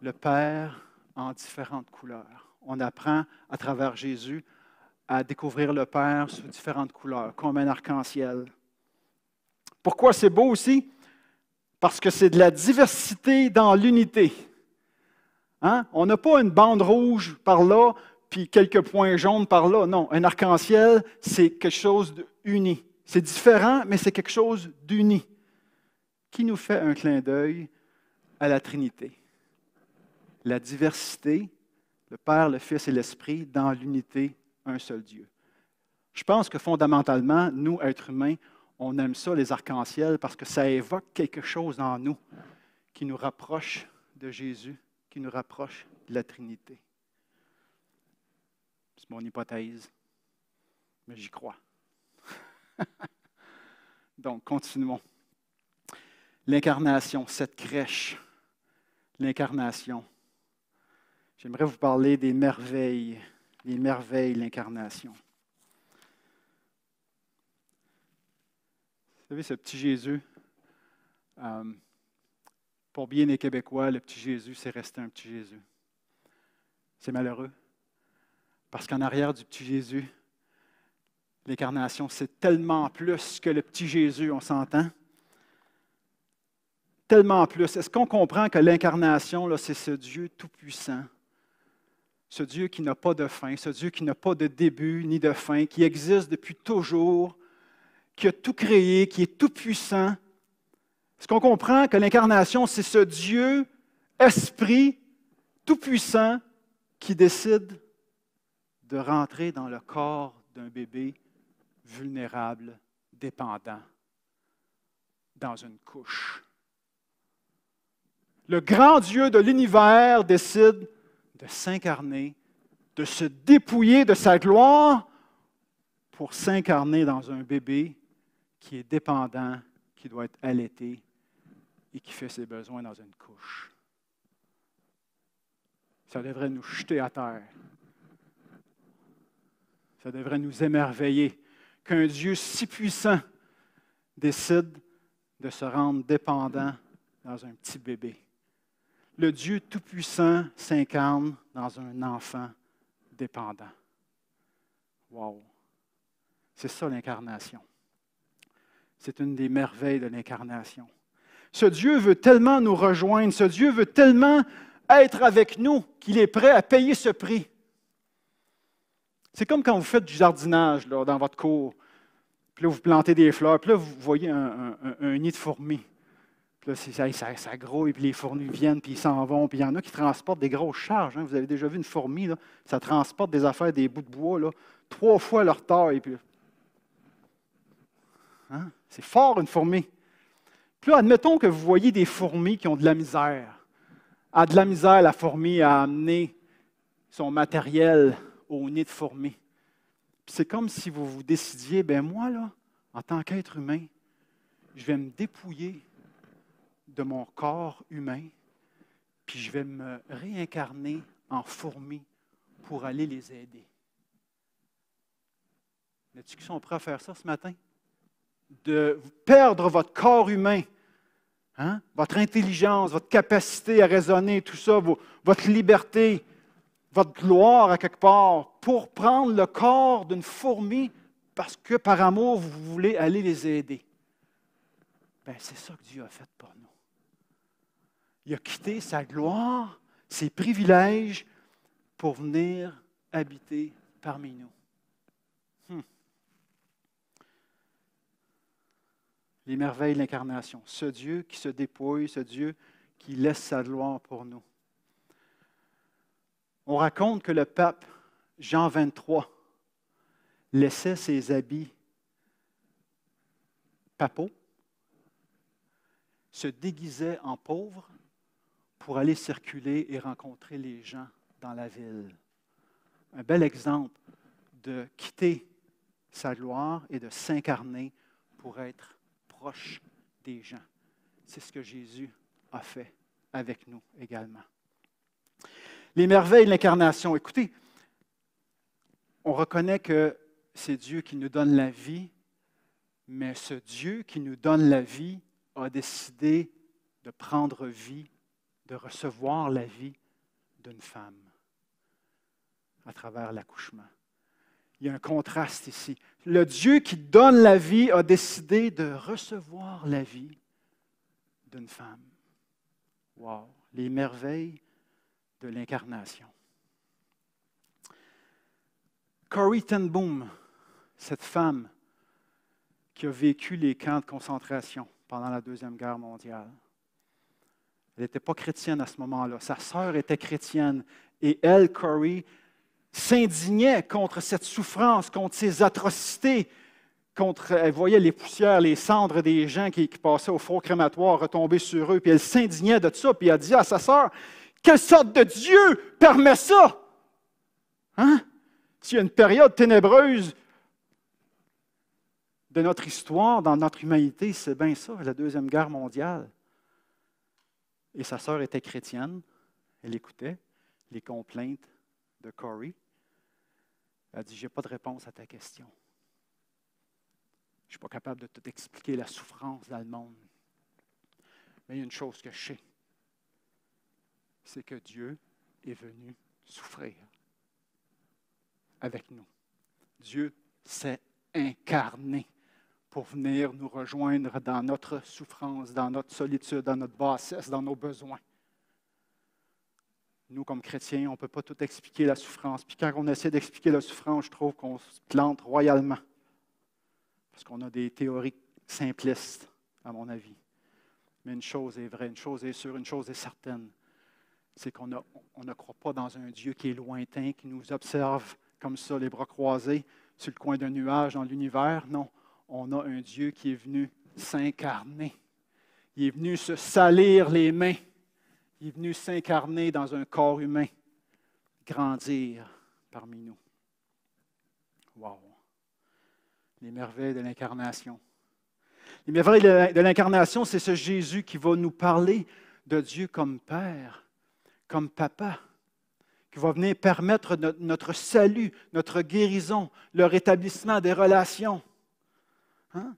le Père en différentes couleurs. On apprend à travers Jésus à découvrir le Père sous différentes couleurs, comme un arc-en-ciel. Pourquoi c'est beau aussi? Parce que c'est de la diversité dans l'unité. On n'a pas une bande rouge par là, puis quelques points jaunes par là. Non, un arc-en-ciel, c'est quelque chose d'uni. C'est différent, mais c'est quelque chose d'uni, qui nous fait un clin d'œil à la Trinité. La diversité, le Père, le Fils et l'Esprit, dans l'unité, un seul Dieu. Je pense que fondamentalement, nous, êtres humains, on aime ça, les arcs-en-ciel, parce que ça évoque quelque chose en nous qui nous rapproche de Jésus, qui nous rapproche de la Trinité. C'est mon hypothèse, mais j'y crois. Donc, continuons. L'incarnation, cette crèche, l'incarnation. J'aimerais vous parler des merveilles de l'incarnation. Vous savez, ce petit Jésus, pour bien les Québécois, le petit Jésus, c'est resté un petit Jésus. C'est malheureux, parce qu'en arrière du petit Jésus, l'incarnation, c'est tellement plus que le petit Jésus, on s'entend? Tellement plus. Est-ce qu'on comprend que l'incarnation, là, c'est ce Dieu tout-puissant, ce Dieu qui n'a pas de fin, ce Dieu qui n'a pas de début ni de fin, qui existe depuis toujours, qui a tout créé, qui est tout-puissant? Est-ce qu'on comprend que l'incarnation, c'est ce Dieu, esprit, tout-puissant, qui décide de rentrer dans le corps d'un bébé vulnérable, dépendant, dans une couche? Le grand Dieu de l'univers décide de s'incarner, de se dépouiller de sa gloire pour s'incarner dans un bébé qui est dépendant, qui doit être allaité et qui fait ses besoins dans une couche. Ça devrait nous jeter à terre. Ça devrait nous émerveiller qu'un Dieu si puissant décide de se rendre dépendant dans un petit bébé. Le Dieu tout-puissant s'incarne dans un enfant dépendant. Wow! C'est ça l'incarnation. C'est une des merveilles de l'incarnation. Ce Dieu veut tellement nous rejoindre, ce Dieu veut tellement être avec nous qu'il est prêt à payer ce prix. C'est comme quand vous faites du jardinage là, dans votre cour. Puis là, vous plantez des fleurs, puis là, vous voyez un nid de fourmis. Puis là, ça grouille, puis les fourmis viennent, puis ils s'en vont. Puis il y en a qui transportent des grosses charges. Vous avez déjà vu une fourmi, là, ça transporte des affaires, des bouts de bois, là, 3 fois leur taille. Puis... C'est fort, une fourmi. Puis là, admettons que vous voyez des fourmis qui ont de la misère. A de la misère, la fourmi, à amener son matériel au nid de fourmis. Puis c'est comme si vous vous décidiez, bien moi, là, en tant qu'être humain, je vais me dépouiller de mon corps humain, puis je vais me réincarner en fourmi pour aller les aider. Y a-t-il qui sont prêts à faire ça ce matin? De perdre votre corps humain, votre intelligence, votre capacité à raisonner, tout ça, votre liberté, votre gloire à quelque part, pour prendre le corps d'une fourmi parce que par amour, vous voulez aller les aider. Bien, c'est ça que Dieu a fait pour nous. Il a quitté sa gloire, ses privilèges, pour venir habiter parmi nous. Les merveilles de l'incarnation. Ce Dieu qui se dépouille, ce Dieu qui laisse sa gloire pour nous. On raconte que le pape Jean 23 laissait ses habits papaux, se déguisait en pauvre pour aller circuler et rencontrer les gens dans la ville. Un bel exemple de quitter sa gloire et de s'incarner pour être proche des gens. C'est ce que Jésus a fait avec nous également. Les merveilles de l'incarnation. Écoutez, on reconnaît que c'est Dieu qui nous donne la vie, mais ce Dieu qui nous donne la vie a décidé de prendre vie, de recevoir la vie d'une femme à travers l'accouchement. Il y a un contraste ici. Le Dieu qui donne la vie a décidé de recevoir la vie d'une femme. Wow! Les merveilles de l'incarnation. Corrie ten Boom, cette femme qui a vécu les camps de concentration pendant la Deuxième Guerre mondiale. Elle n'était pas chrétienne à ce moment-là. Sa sœur était chrétienne. Et elle, Corrie, s'indignait contre cette souffrance, contre ces atrocités, elle voyait les poussières, les cendres des gens qui passaient au four crématoire retomber sur eux, puis elle s'indignait de ça, puis elle dit à sa sœur, « Quelle sorte de Dieu permet ça? Hein? S'il y a une période ténébreuse de notre histoire, dans notre humanité, c'est bien ça, la Deuxième Guerre mondiale. » Et sa sœur était chrétienne, elle écoutait les complaintes de Corrie. Elle a dit, « Je n'ai pas de réponse à ta question. Je ne suis pas capable de tout expliquer la souffrance dans le monde. Mais il y a une chose que je sais, c'est que Dieu est venu souffrir avec nous. Dieu s'est incarné pour venir nous rejoindre dans notre souffrance, dans notre solitude, dans notre bassesse, dans nos besoins. Nous, comme chrétiens, on ne peut pas tout expliquer la souffrance. Puis quand on essaie d'expliquer la souffrance, je trouve qu'on se plante royalement. Parce qu'on a des théories simplistes, à mon avis. Mais une chose est vraie, une chose est sûre, une chose est certaine. C'est qu'on ne croit pas dans un Dieu qui est lointain, qui nous observe comme ça, les bras croisés, sur le coin d'un nuage dans l'univers. Non, on a un Dieu qui est venu s'incarner. Il est venu se salir les mains. Il est venu s'incarner dans un corps humain, grandir parmi nous. Wow! Les merveilles de l'incarnation. Les merveilles de l'incarnation, c'est ce Jésus qui va nous parler de Dieu comme Père, comme Papa, qui va venir permettre notre salut, notre guérison, le rétablissement des relations. Hein?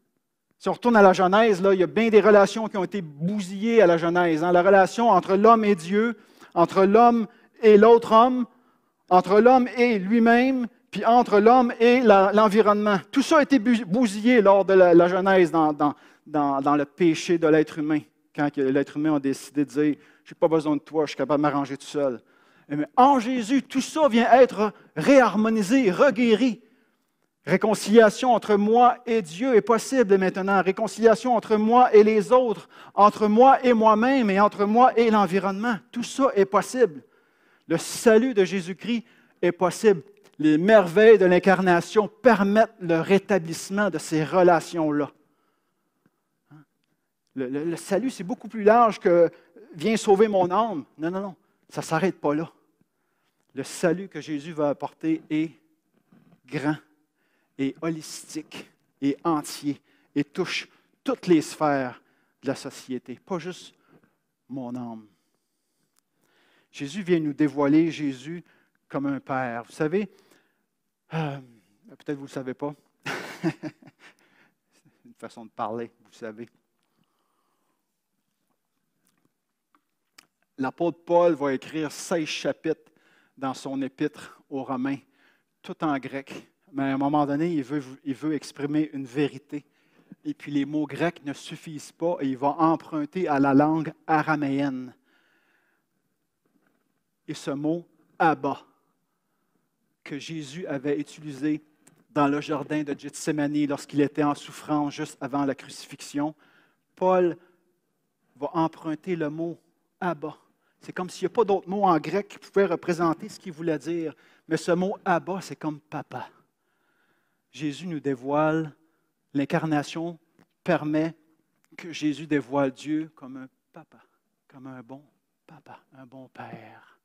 Si on retourne à la Genèse, là, il y a bien des relations qui ont été bousillées à la Genèse. Hein? La relation entre l'homme et Dieu, entre l'homme et l'autre homme, entre l'homme et lui-même, puis entre l'homme et l'environnement. Tout ça a été bousillé lors de la Genèse dans le péché de l'être humain, quand l'être humain a décidé de dire « Je n'ai pas besoin de toi, je suis capable de m'arranger tout seul ». Mais en Jésus, tout ça vient être réharmonisé, reguéri. Réconciliation entre moi et Dieu est possible maintenant. Réconciliation entre moi et les autres, entre moi et moi-même et entre moi et l'environnement. Tout ça est possible. Le salut de Jésus-Christ est possible. Les merveilles de l'incarnation permettent le rétablissement de ces relations-là. Le salut, c'est beaucoup plus large que « viens sauver mon âme ». Non, non, non, ça ne s'arrête pas là. Le salut que Jésus va apporter est grand, et holistique, et entier, et touche toutes les sphères de la société, pas juste mon âme. Jésus vient nous dévoiler Jésus comme un père. Vous savez, peut-être que vous ne le savez pas, c'est une façon de parler, vous savez. L'apôtre Paul va écrire 16 chapitres dans son épître aux Romains, tout en grec. Mais à un moment donné, il veut exprimer une vérité et puis les mots grecs ne suffisent pas et il va emprunter à la langue araméenne. Et ce mot « Abba » que Jésus avait utilisé dans le jardin de Gethsémani lorsqu'il était en souffrance juste avant la crucifixion, Paul va emprunter le mot « Abba ». C'est comme s'il n'y a pas d'autre mot en grec qui pouvait représenter ce qu'il voulait dire. Mais ce mot « Abba », c'est comme « papa ». Jésus nous dévoile, l'incarnation permet que Jésus dévoile Dieu comme un papa, comme un bon papa, un bon père.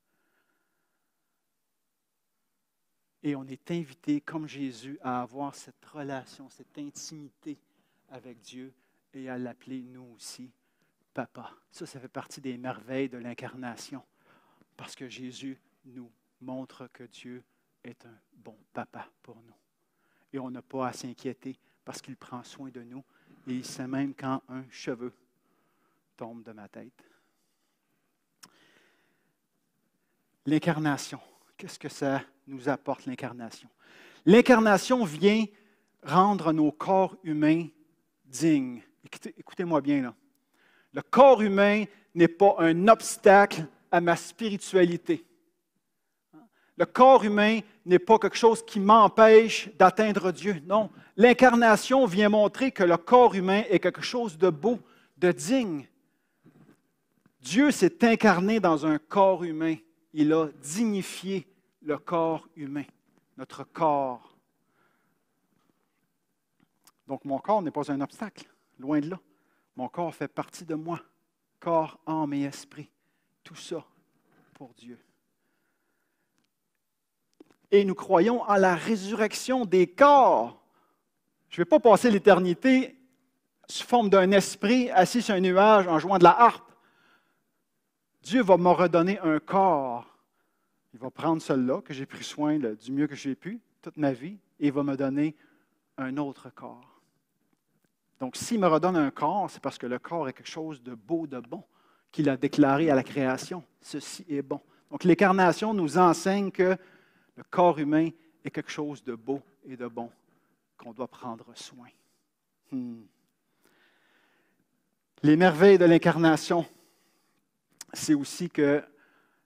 Et on est invité, comme Jésus, à avoir cette relation, cette intimité avec Dieu et à l'appeler nous aussi papa. Ça fait partie des merveilles de l'incarnation, parce que Jésus nous montre que Dieu est un bon papa pour nous. Et on n'a pas à s'inquiéter parce qu'il prend soin de nous et il sait même quand un cheveu tombe de ma tête. L'incarnation, qu'est-ce que ça nous apporte, l'incarnation? L'incarnation vient rendre nos corps humains dignes. Écoutez-moi bien là. Le corps humain n'est pas un obstacle à ma spiritualité. Le corps humain n'est pas quelque chose qui m'empêche d'atteindre Dieu. Non, l'incarnation vient montrer que le corps humain est quelque chose de beau, de digne. Dieu s'est incarné dans un corps humain. Il a dignifié le corps humain, notre corps. Donc, mon corps n'est pas un obstacle, loin de là. Mon corps fait partie de moi, corps, âme et esprit. Tout ça pour Dieu. Et nous croyons à la résurrection des corps. Je ne vais pas passer l'éternité sous forme d'un esprit assis sur un nuage en jouant de la harpe. Dieu va me redonner un corps. Il va prendre celui-là que j'ai pris soin du mieux que j'ai pu toute ma vie et il va me donner un autre corps. Donc, s'il me redonne un corps, c'est parce que le corps est quelque chose de beau, de bon, qu'il a déclaré à la création. Ceci est bon. Donc, l'incarnation nous enseigne que le corps humain est quelque chose de beau et de bon qu'on doit prendre soin. Les merveilles de l'incarnation, c'est aussi que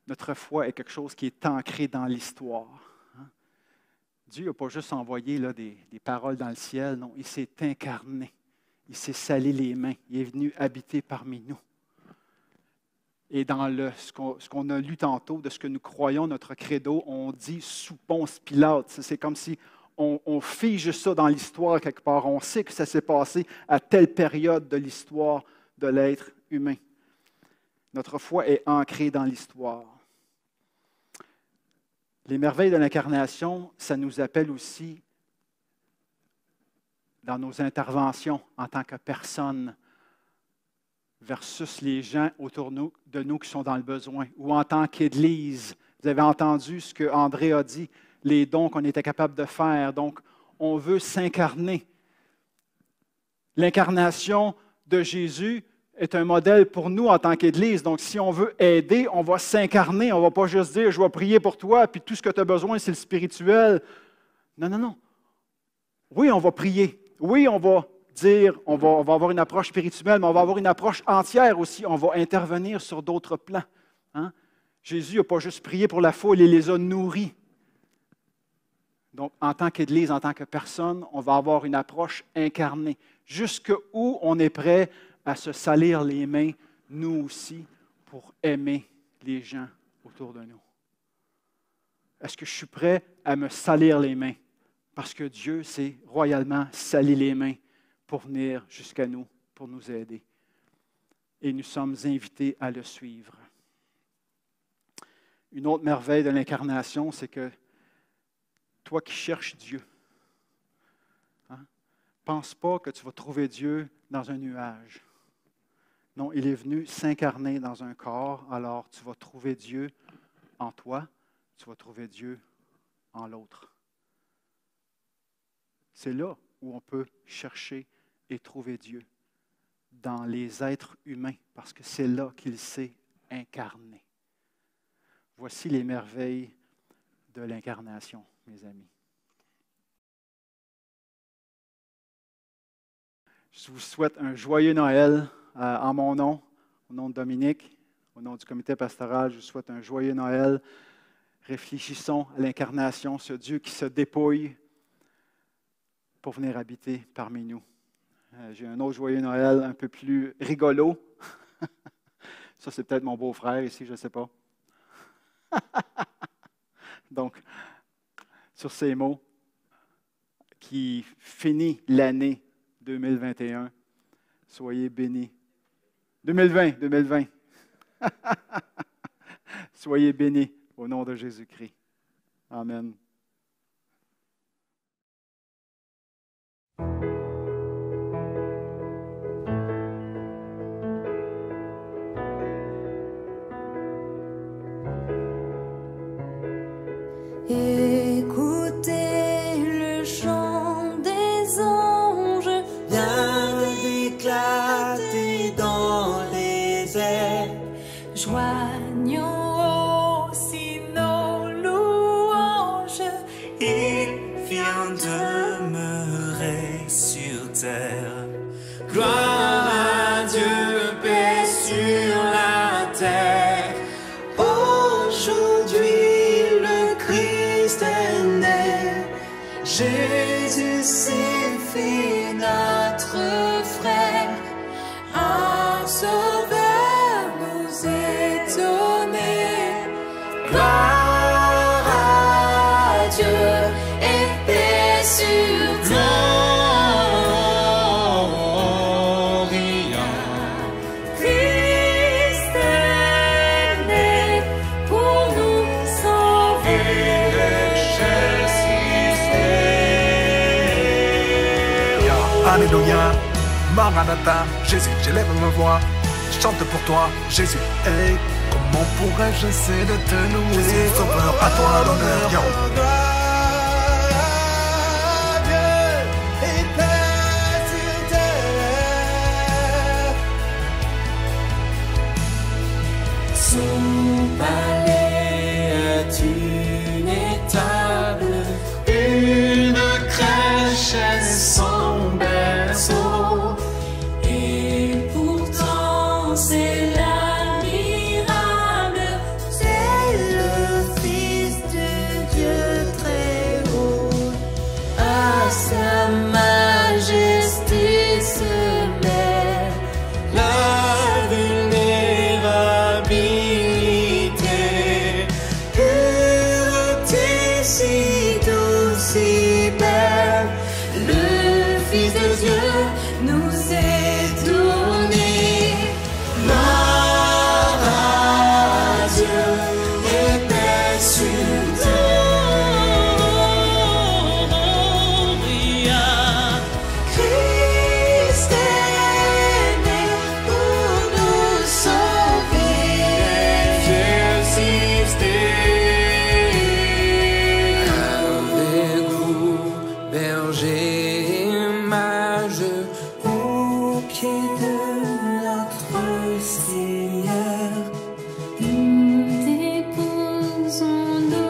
notre foi est quelque chose qui est ancré dans l'histoire. Dieu n'a pas juste envoyé là, des paroles dans le ciel, non, il s'est incarné. Il s'est salé les mains. Il est venu habiter parmi nous. Et dans ce qu'on a lu tantôt, de ce que nous croyons, notre credo, on dit sous Ponce Pilate. C'est comme si on fige ça dans l'histoire quelque part. On sait que ça s'est passé à telle période de l'histoire de l'être humain. Notre foi est ancrée dans l'histoire. Les merveilles de l'incarnation, ça nous appelle aussi dans nos interventions en tant que personne versus les gens autour de nous qui sont dans le besoin, ou en tant qu'Église. Vous avez entendu ce que André a dit, les dons qu'on était capable de faire. Donc, on veut s'incarner. L'incarnation de Jésus est un modèle pour nous en tant qu'Église. Donc, si on veut aider, on va s'incarner. On ne va pas juste dire « je vais prier pour toi, puis tout ce que tu as besoin, c'est le spirituel ». Non, non, non. Oui, on va prier. Oui, on va dire, on va avoir une approche spirituelle, mais on va avoir une approche entière aussi. On va intervenir sur d'autres plans. Hein? Jésus n'a pas juste prié pour la foule, il les a nourris. Donc, en tant qu'Église, en tant que personne, on va avoir une approche incarnée. Jusqu'où on est prêt à se salir les mains, nous aussi, pour aimer les gens autour de nous. Est-ce que je suis prêt à me salir les mains? Parce que Dieu s'est royalement sali les mains pour venir jusqu'à nous, pour nous aider. Et nous sommes invités à le suivre. Une autre merveille de l'incarnation, c'est que toi qui cherches Dieu, pense pas que tu vas trouver Dieu dans un nuage. Non, il est venu s'incarner dans un corps, alors tu vas trouver Dieu en toi, tu vas trouver Dieu en l'autre. C'est là où on peut chercher et trouver Dieu, dans les êtres humains, parce que c'est là qu'il s'est incarné. Voici les merveilles de l'incarnation, mes amis. Je vous souhaite un joyeux Noël en mon nom, au nom de Dominique, au nom du comité pastoral. Je vous souhaite un joyeux Noël. Réfléchissons à l'incarnation, ce Dieu qui se dépouille pour venir habiter parmi nous. J'ai un autre joyeux Noël un peu plus rigolo. Ça, c'est peut-être mon beau-frère ici, je ne sais pas. Donc, sur ces mots, qui finit l'année 2021, soyez bénis. 2020. Soyez bénis au nom de Jésus-Christ. Amen.
Écoutez le chant des anges, vient d'éclater dans les airs. Joignons aussi nos louanges.
Il vient demeurer sur terre. Gloire à Dieu, paix sur la terre.
Aujourd'hui, le Christ est né. Jésus s'est fait notre frère. Un sauveur nous est donné. Gloire à Dieu et paix sur
Gloria.
Christ est né pour nous sauver.
Alléluia, Maranatha, Jésus, j'élève ma voix, je chante pour toi, Jésus, hey, comment pourrais-je cesser de te louer, Jésus, sauveur, à toi l'honneur, yo.
Son palais est une étable, une crèche est son berceau, et pourtant c'est l'admirable, c'est le Fils de Dieu très haut. À sa majesté se met la vulnérabilité, pureté si douce, si belle, le Fils de Dieu nous est donné. Gloire à Dieu et paix sur terre. Christ est né pour nous sauver.
Avec vous, berger et mage,
Au pied de notre Seigneur, nous déposons nos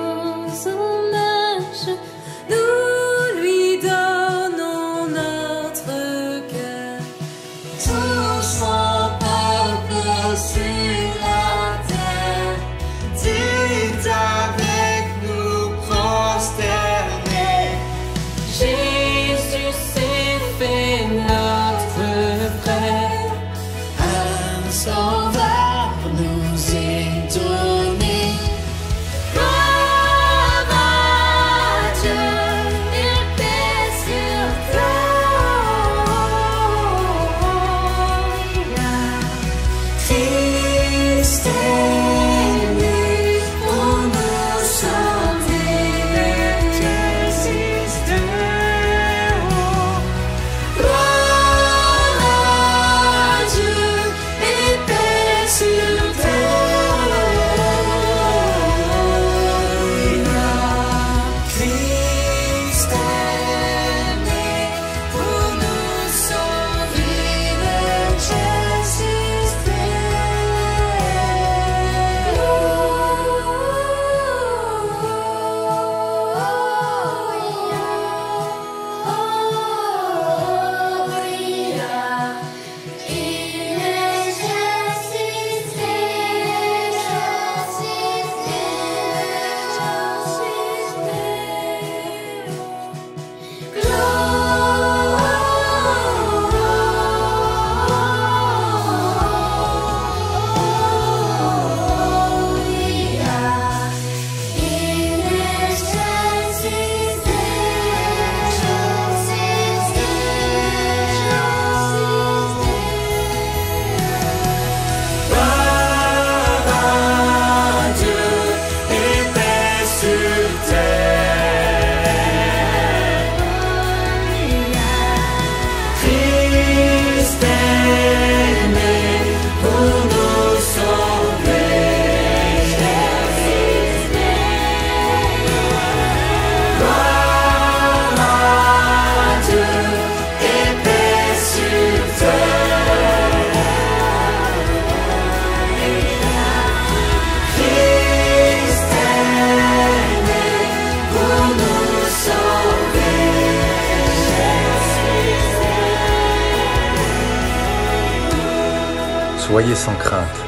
Soyez sans crainte,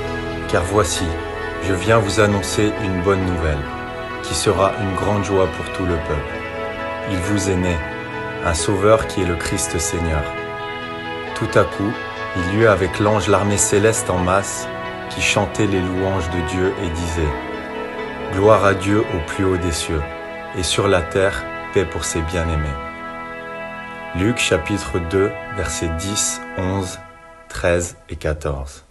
car voici, je viens vous annoncer une bonne nouvelle, qui sera une grande joie pour tout le peuple. Il vous est né, un Sauveur qui est le Christ Seigneur. Tout à coup, il y eut avec l'ange l'armée céleste en masse, qui chantait les louanges de Dieu et disait « Gloire à Dieu au plus haut des cieux, et sur la terre, paix pour ses bien-aimés. » Luc chapitre 2, versets 10, 11, 13 et 14.